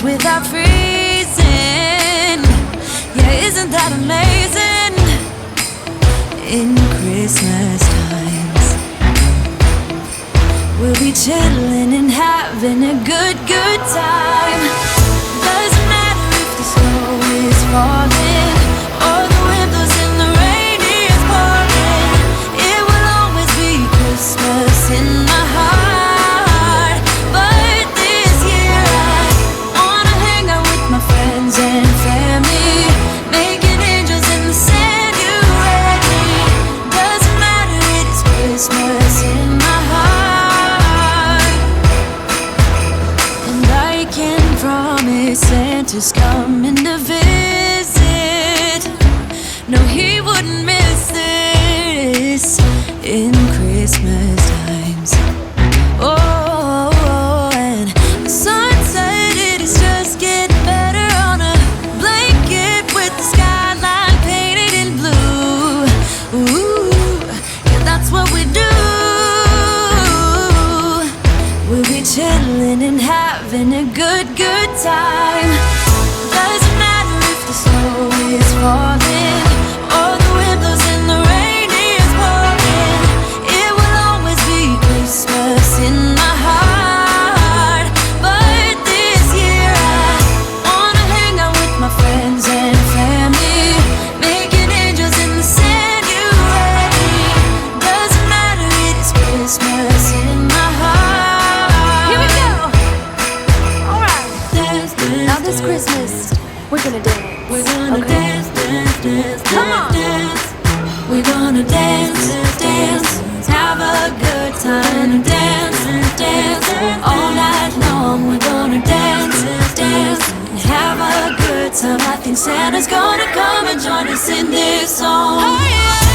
without freezing. Yeah, isn't that amazing? In Christmas times, we'll be chilling and having a good time. Doesn't matter if the snow is falling or the wind blows and the rain is pouring. It will always be Christmas in my heart. But this year I wanna hang out with my friends and family, making angels in the sand. You ready? Doesn't matter, it is Christmas in my heart. And I can promise Santa's coming to visit. No, he wouldn't miss this in Christmas times. Oh, and the sun said it is just getting better on a blanket with the skyline painted in blue. Ooh, yeah, that's what we do. We'll be chilling and having a good time. Doesn't matter if the snow is falling or the wind blows and the rain is pouring. It will always be Christmas in my heart. But this year I wanna hang out with my friends and family, making angels in the sand. You ready? Doesn't matter, it is Christmas in my heart. Here we go. All right. Dance, dance, now this Christmas, we're gonna dance. We're gonna dance, dance, dance, come on, dance. We're gonna dance, dance, have a good time. Dance, dance, all night long. We're gonna dance, dance, and have a good time. I think Santa's gonna come and join us in this song. Oh, yeah.